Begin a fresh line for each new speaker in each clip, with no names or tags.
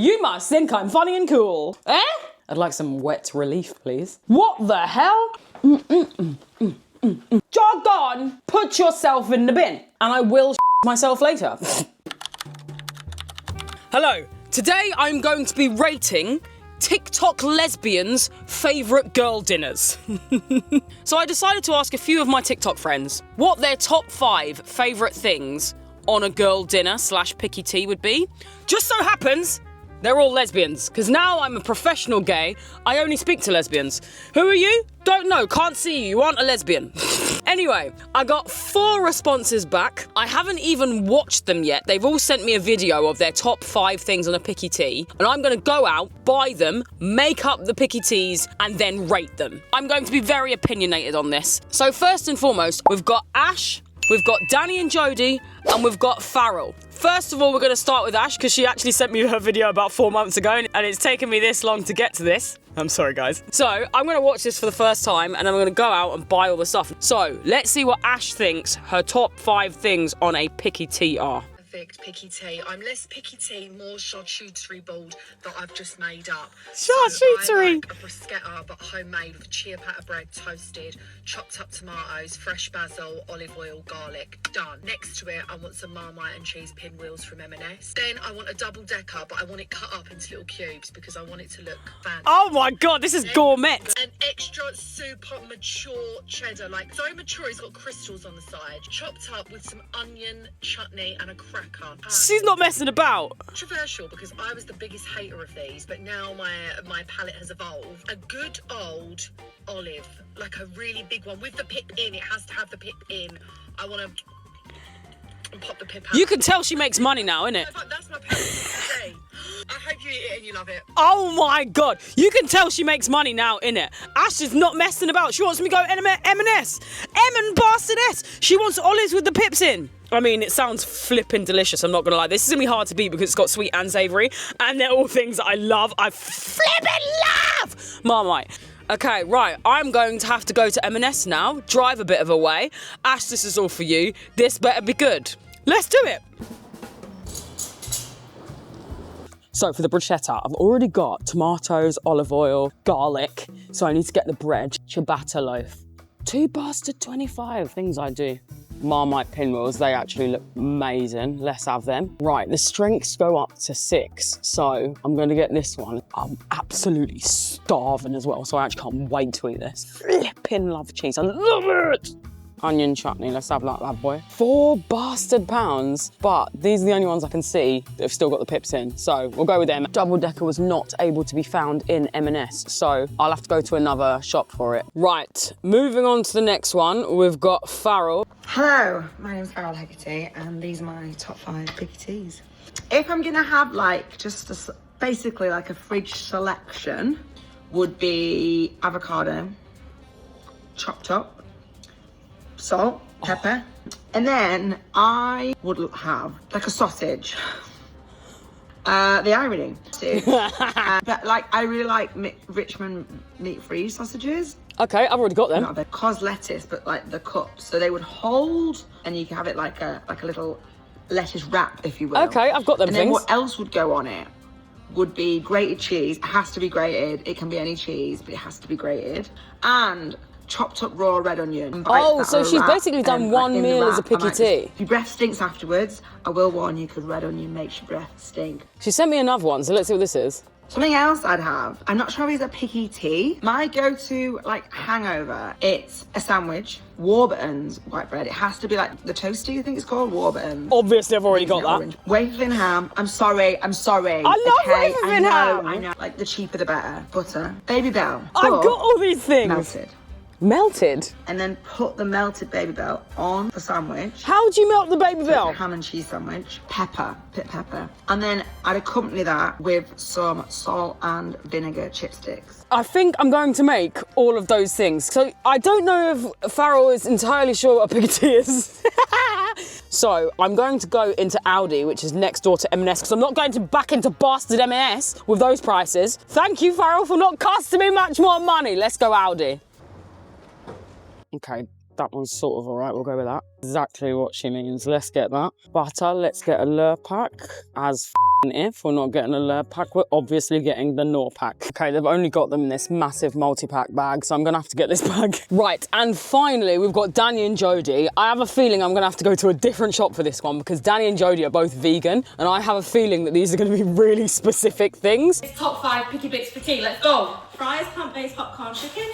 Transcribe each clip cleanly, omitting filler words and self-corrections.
You must think I'm funny and cool. Eh? I'd like some wet relief, please. What the hell? Jog on, put yourself in the bin, and I will myself later. Hello, today I'm going to be rating TikTok lesbians' favourite girl dinners. So I decided to ask a few of my TikTok friends what their top 5 favourite things on a girl dinner / picky tea would be. Just so happens they're all lesbians, because now I'm a professional gay, I only speak to lesbians. Who are you? Don't know, can't see you, you aren't a lesbian. Anyway, I got 4 responses back. I haven't even watched them yet. They've all sent me a video of their top 5 things on a picky tea, and I'm gonna go out, buy them, make up the picky teas, and then rate them. I'm going to be very opinionated on this. So first and foremost, we've got Ash, we've got DaniandJodie, and we've got Farrel. First of all, we're going to start with Ash, because she actually sent me her video about 4 months ago, and it's taken me this long to get to this. I'm sorry, guys. So, I'm going to watch this for the first time, and I'm going to go out and buy all the stuff. So, let's see what Ash thinks her top 5 things on a picky tea are.
Picky tea. I'm less picky tea, more charcuterie board that I've just made up.
Charcuterie.
So I like a bruschetta, but homemade with ciabatta bread, toasted, chopped up tomatoes, fresh basil, olive oil, garlic. Done. Next to it, I want some Marmite and cheese pinwheels from M&S. Then I want a double decker, but I want it cut up into little cubes because I want it to look fancy.
Oh my god, this is gourmet.
An extra super mature cheddar, like so mature it's got crystals on the side, chopped up with some onion, chutney and a cracker.
She's not messing about.
Controversial because I was the biggest hater of these, but now my palate has evolved. A good old olive, like a really big one with the pip in. It has to have the pip in. I want to pop the pip out.
You can tell she makes money now, innit?
That's my palate. I hope you eat it and you love it.
Oh my god, you can tell she makes money now, innit? Ash is not messing about. She wants me to go M&S. Bastard S. She wants olives with the pips in. I mean, it sounds flippin' delicious, I'm not gonna lie. This is gonna be hard to beat because it's got sweet and savoury, and they're all things that I love. I flippin' love Marmite. Okay, right, I'm going to have to go to M&S now, drive a bit of a way. Ash, this is all for you. This better be good. Let's do it. So for the bruschetta, I've already got tomatoes, olive oil, garlic. So I need to get the bread, ciabatta loaf. 2 bastard 25 things I do. Marmite pinwheels, they actually look amazing. Let's have them. Right, the strengths go up to 6, so I'm gonna get this one. I'm absolutely starving as well, so I actually can't wait to eat this. Flippin' love cheese, I love it! Onion chutney, let's have that bad boy. 4 bastard pounds, but these are the only ones I can see that have still got the pips in, so we'll go with them. Double decker was not able to be found in M&S, so I'll have to go to another shop for it. Right, moving on to the next one, we've got Farrel.
Hello, my name's Farrel Hegarty, and these are my top 5 picky teas. If I'm gonna have like just basically like a fridge selection, would be avocado, chopped up, salt, pepper, and then I would have like a sausage. The irony too. But like I really like Richmond meat-free sausages.
Okay, I've already got them.
Not the cos lettuce, but like the cups, so they would hold, and you can have it like a little lettuce wrap, if you will.
Okay, I've got them
and
things.
Then what else would go on it would be grated cheese. It has to be grated. It can be any cheese, but it has to be grated. And chopped up raw red onion.
Oh, so she's basically done one meal as a picky tea.
If your breath stinks afterwards, I will warn you, because red onion makes your breath stink.
She sent me another one, so let's see what this is.
Something else I'd have, I'm not sure if it's a picky tea. My go-to like hangover, it's a sandwich, Warburton's white bread. It has to be like the toasty, I think it's called, Warburton's.
Obviously, I've already got that.
Orange. Wafer thin ham. I'm sorry.
I love wafer thin ham.
I know. Like the cheaper the better. Butter. Baby Bell.
I've got all these things.
Melted.
Melted?
And then put the melted Baby Bell on the sandwich.
How do you melt the Baby Bell?
Ham and cheese sandwich. Pepper. Pit pepper. And then I'd accompany that with some salt and vinegar chipsticks.
I think I'm going to make all of those things. So I don't know if Farrel is entirely sure what a picky tea is. So I'm going to go into Aldi, which is next door to M&S, because I'm not going to back into bastard M&S with those prices. Thank you, Farrel, for not costing me much more money. Let's go Aldi. Okay, That one's sort of all right, we'll go with that. Exactly what she means. Let's get that. Butter, let's get a lure pack. As if we're not getting a lure pack, we're obviously getting the Nor pack. Okay, they've only got them in this massive multi-pack bag, so I'm gonna have to get this bag. Right, and finally, we've got DaniandJodie. I have a feeling I'm gonna have to go to a different shop for this one because DaniandJodie are both vegan, and I have a feeling that these are gonna be really specific things.
Top 5 picky bits for tea, let's go. Fries, plant-based popcorn chicken.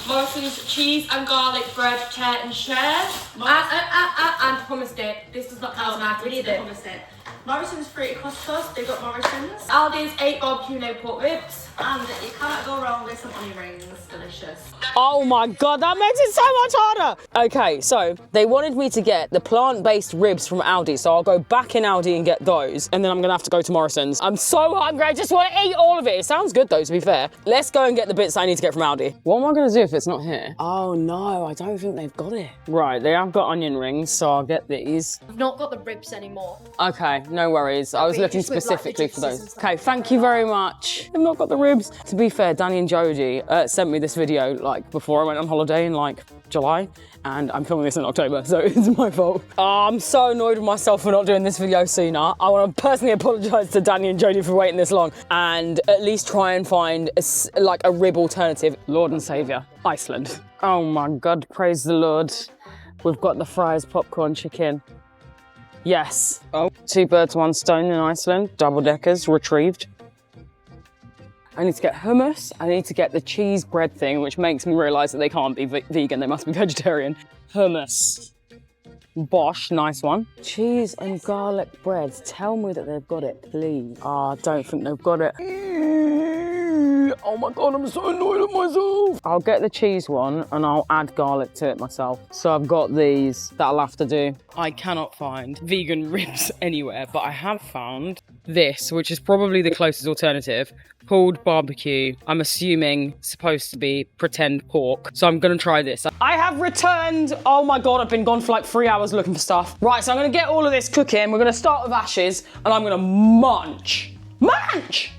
Morrison's cheese and garlic bread, tear and share. And hummus dip. This does not count as an item, it's the hummus dip. Morrison's fruity crust toast, they've got Morrison's. Aldi's 8-bob Q&A pork ribs. And you cannot go wrong with some onion rings, delicious.
Oh my God, that makes it so much harder. Okay, so they wanted me to get the plant-based ribs from Aldi, so I'll go back in Aldi and get those, and then I'm gonna have to go to Morrison's. I'm so hungry, I just wanna eat all of it. It sounds good though, to be fair. Let's go and get the bits I need to get from Aldi. What am I gonna do if it's not here? Oh no, I don't think they've got it. Right, they have got onion rings, so I'll get these.
I've not got the ribs anymore.
Okay, no worries. I was looking
just with, like, the
specifically for
juices and
those.
stuff
Okay, thank you very much. I've not got the ribs. To be fair, DaniandJodie sent me this video like before I went on holiday in like July, and I'm filming this in October, so it's my fault. Oh, I'm so annoyed with myself for not doing this video sooner. I want to personally apologise to DaniandJodie for waiting this long, and at least try and find like a rib alternative. Lord and Saviour, Iceland. Oh my God, praise the Lord. We've got the fries, popcorn, chicken. Yes. Oh, 2 birds, 1 stone in Iceland. Double deckers retrieved. I need to get hummus. I need to get the cheese bread thing, which makes me realise that they can't be vegan. They must be vegetarian. Hummus. Bosh, nice one. Cheese and garlic bread. Tell me that they've got it, please. Oh, I don't think they've got it. Oh my God, I'm so annoyed at myself. I'll get the cheese one and I'll add garlic to it myself. So I've got these, that'll have to do. I cannot find vegan ribs anywhere, but I have found this, which is probably the closest alternative. Pulled barbecue, I'm assuming supposed to be pretend pork. So I'm gonna try this. I have returned. Oh my God, I've been gone for like 3 hours looking for stuff. Right, so I'm gonna get all of this cooking. We're gonna start with ashes and I'm gonna munch. Munch!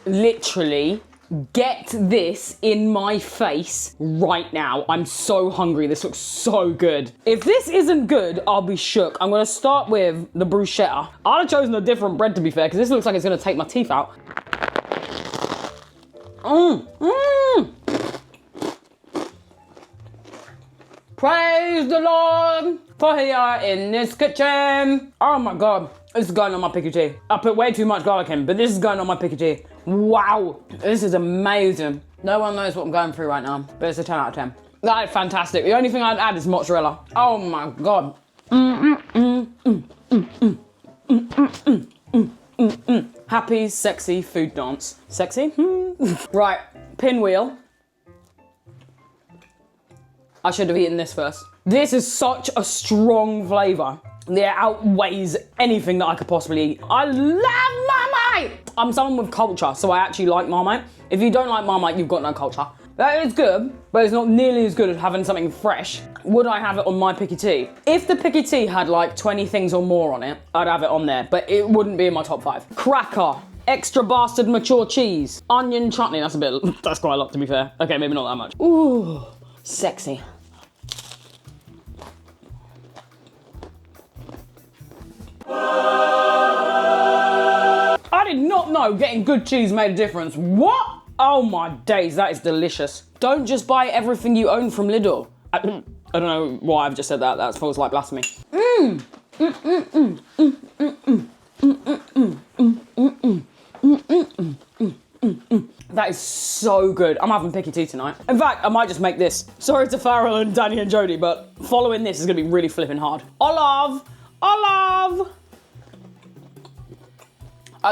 Literally, get this in my face right now. I'm so hungry. This looks so good. If this isn't good, I'll be shook. I'm gonna start with the bruschetta. I'd have chosen a different bread, to be fair, because this looks like it's gonna take my teeth out. Praise the Lord for here in this kitchen. Oh my God, this is going on my picky tea. I put way too much garlic in, but this is going on my picky tea. Wow, this is amazing. No one knows what I'm going through right now, but it's a 10 out of 10. That is fantastic. The only thing I'd add is mozzarella. Oh my God. Happy, sexy food dance. Sexy? Right, pinwheel. I should have eaten this first. This is such a strong flavour. It outweighs anything that I could possibly eat. I love Marmite! I'm someone with culture, so I actually like Marmite. If you don't like Marmite, you've got no culture. That is good, but it's not nearly as good as having something fresh. Would I have it on my picky tea? If the picky tea had like 20 things or more on it, I'd have it on there, but it wouldn't be in my top 5. Cracker. Extra bastard mature cheese. Onion chutney, that's quite a lot to be fair. Okay, maybe not that much. Ooh, sexy. I did not know getting good cheese made a difference. What? Oh my days, that is delicious. Don't just buy everything you own from Lidl. I don't know why I've just said that. That feels like blasphemy. That is so good. I'm having picky tea tonight. In fact, I might just make this. Sorry to Farrel and DaniandJodie, but following this is gonna be really flipping hard. Olive. I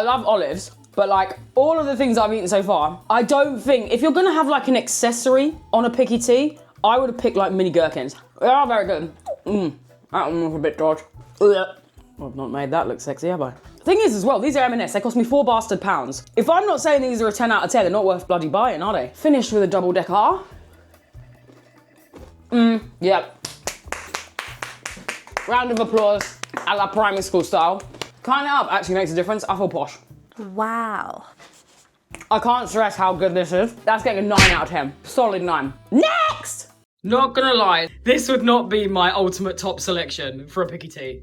love olives, but like all of the things I've eaten so far, I don't think, if you're gonna have like an accessory on a picky tea, I would have picked like mini gherkins. They are very good. That one was a bit dodgy. I've not made that look sexy, have I? Thing is as well, these are M&S, they cost me £4 If I'm not saying these are a 10 out of 10, they're not worth bloody buying, are they? Finished with a double decker. Yep. Round of applause, a la primary school style. Cutting it up actually makes a difference. I feel posh.
Wow.
I can't stress how good this is. That's getting a 9 out of 10. Solid 9. Next! Not gonna lie, this would not be my ultimate top selection for a picky tea.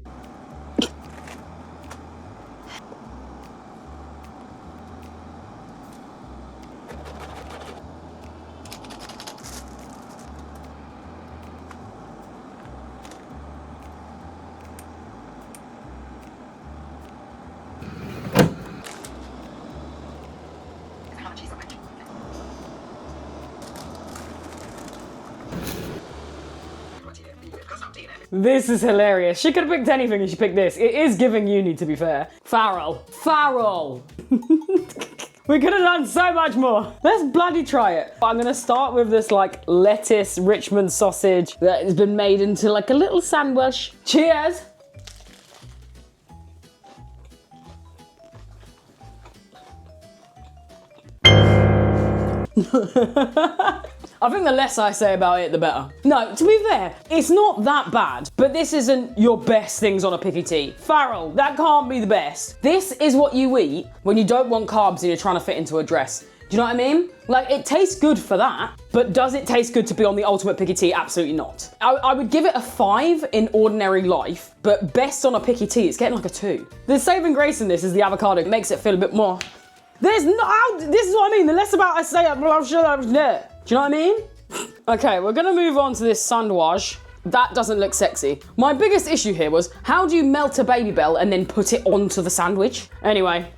This is hilarious. She could have picked anything and she picked this. It is giving uni, to be fair. Farrel. Farrel. We could have done so much more. Let's bloody try it. I'm gonna start with this like lettuce Richmond sausage that has been made into like a little sandwich. Cheers. I think the less I say about it, the better. No, to be fair, it's not that bad, but this isn't your best things on a picky tea. Farrel, that can't be the best. This is what you eat when you don't want carbs and you're trying to fit into a dress. Do you know what I mean? Like, it tastes good for that, but does it taste good to be on the ultimate picky tea? Absolutely not. I would give it a 5 in ordinary life, but best on a picky tea, it's getting like a 2. The saving grace in this is the avocado. It makes it feel a bit more. This is what I mean. The less about I say, I'm sure I'm there. Do you know what I mean? Okay, we're gonna move on to this sandwich. That doesn't look sexy. My biggest issue here was, how do you melt a Baby Bell and then put it onto the sandwich? Anyway.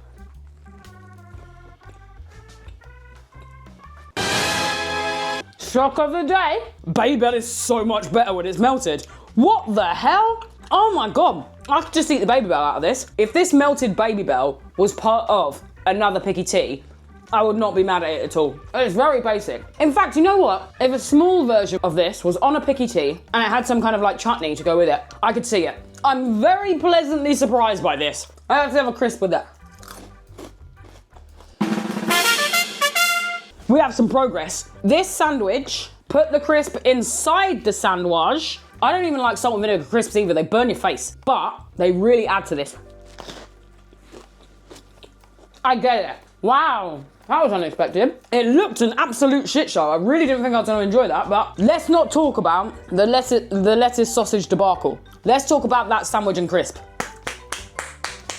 Shock of the day. Baby Bell is so much better when it's melted. What the hell? Oh my God. I could just eat the Baby Bell out of this. If this melted Baby Bell was part of another picky tea, I would not be mad at it at all. It's very basic. In fact, you know what? If a small version of this was on a picky tea and it had some kind of like chutney to go with it, I could see it. I'm very pleasantly surprised by this. I have to have a crisp with that. We have some progress. This sandwich, put the crisp inside the sandwich. I don't even like salt and vinegar crisps either. They burn your face, but they really add to this. I get it. Wow. That was unexpected. It looked an absolute shit show. I really didn't think I was going to enjoy that, but let's not talk about the lettuce sausage debacle. Let's talk about that sandwich and crisp.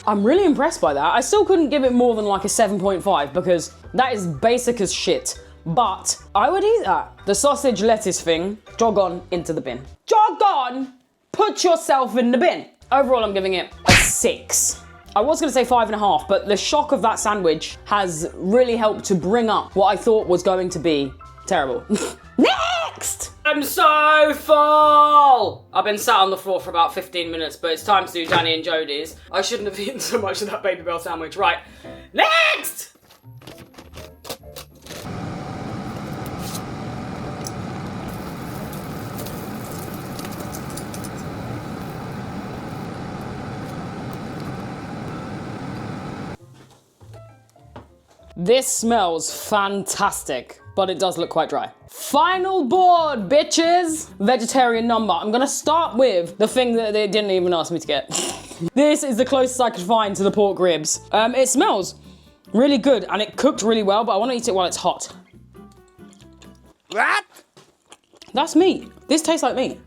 I'm really impressed by that. I still couldn't give it more than like a 7.5 because that is basic as shit, but I would eat that. The sausage lettuce thing, jog on into the bin. Jog on, put yourself in the bin. Overall, I'm giving it a 6. I was gonna say 5.5, but the shock of that sandwich has really helped to bring up what I thought was going to be terrible. Next! I'm so full! I've been sat on the floor for about 15 minutes, but it's time to do DaniandJodie's. I shouldn't have eaten so much of that Baby Bell sandwich. Right, next! This smells fantastic, but it does look quite dry. Final board, bitches! Vegetarian number. I'm gonna start with the thing that they didn't even ask me to get. This is the closest I could find to the pork ribs. It smells really good and it cooked really well, but I wanna eat it while it's hot. What? That's meat. This tastes like meat.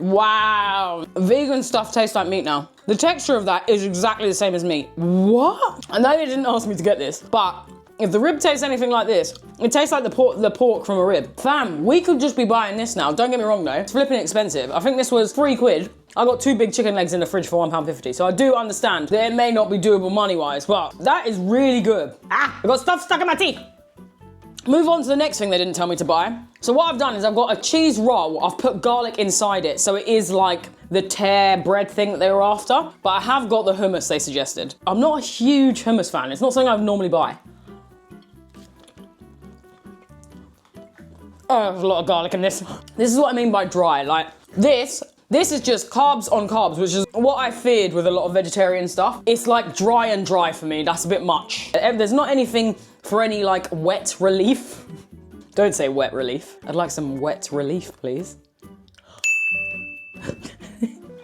Wow, vegan stuff tastes like meat now. The texture of that is exactly the same as meat. What? I know they didn't ask me to get this, but if the rib tastes anything like this, it tastes like the pork from a rib. Fam, we could just be buying this now. Don't get me wrong though, it's flipping expensive. I think this was £3. I got 2 big chicken legs in the fridge for £1.50, so I do understand that it may not be doable money-wise, but that is really good. I got stuff stuck in my teeth. Move on to the next thing they didn't tell me to buy. So what I've done is I've got a cheese roll. I've put garlic inside it, so it is like the tear bread thing that they were after. But I have got the hummus they suggested. I'm not a huge hummus fan. It's not something I would normally buy. Oh, there's a lot of garlic in this. This is what I mean by dry. Like, this is just carbs on carbs, which is what I feared with a lot of vegetarian stuff. It's like dry and dry for me. That's a bit much. There's not anything for any like wet relief. Don't say wet relief. I'd like some wet relief, please.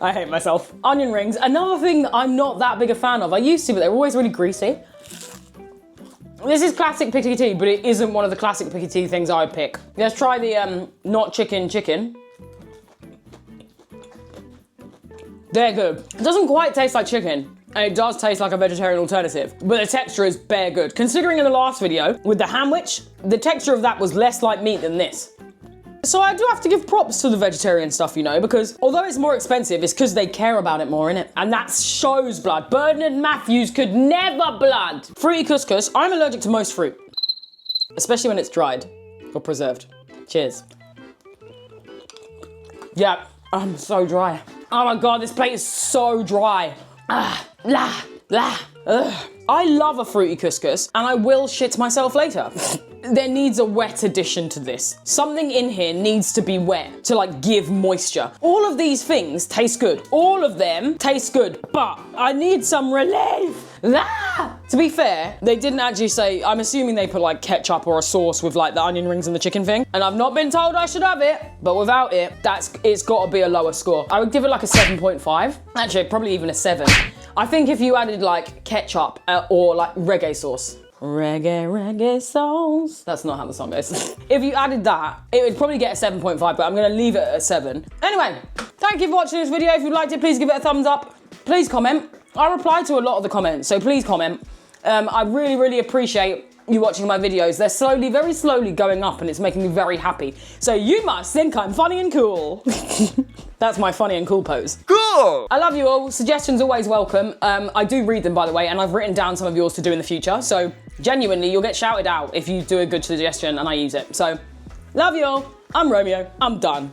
I hate myself. Onion rings, another thing that I'm not that big a fan of. I used to, but they're always really greasy. This is classic picky tea, but it isn't one of the classic picky tea things I would pick. Let's try the not chicken. They're good. It doesn't quite taste like chicken, and it does taste like a vegetarian alternative, but the texture is bare good. Considering in the last video, with the hamwich, the texture of that was less like meat than this. So I do have to give props to the vegetarian stuff, you know, because although it's more expensive, it's because they care about it more, innit? And that shows blood. Bernard Matthews could never blood. Fruity couscous, I'm allergic to most fruit, especially when it's dried or preserved. Cheers. Yeah, I'm so dry. Oh my God, this plate is so dry. I love a fruity couscous, and I will shit myself later. There needs a wet addition to this. Something in here needs to be wet to like give moisture. All of these things taste good. All of them taste good, but I need some relief. To be fair, they didn't actually say, I'm assuming they put like ketchup or a sauce with like the onion rings and the chicken thing. And I've not been told I should have it, but without it, it's gotta be a lower score. I would give it like a 7.5. Actually, probably even a 7. I think if you added like ketchup or like reggae sauce. Reggae sauce. That's not how the song goes. If you added that, it would probably get a 7.5, but I'm gonna leave it at a 7. Anyway, thank you for watching this video. If you liked it, please give it a thumbs up. Please comment. I reply to a lot of the comments, so please comment. I really, really appreciate you watching my videos. They're slowly, very slowly going up, and it's making me very happy. So you must think I'm funny and cool. That's my funny and cool pose. Cool! I love you all. Suggestions always welcome. I do read them, by the way, and I've written down some of yours to do in the future. So genuinely, you'll get shouted out if you do a good suggestion and I use it. So love you all. I'm Romeo. I'm done.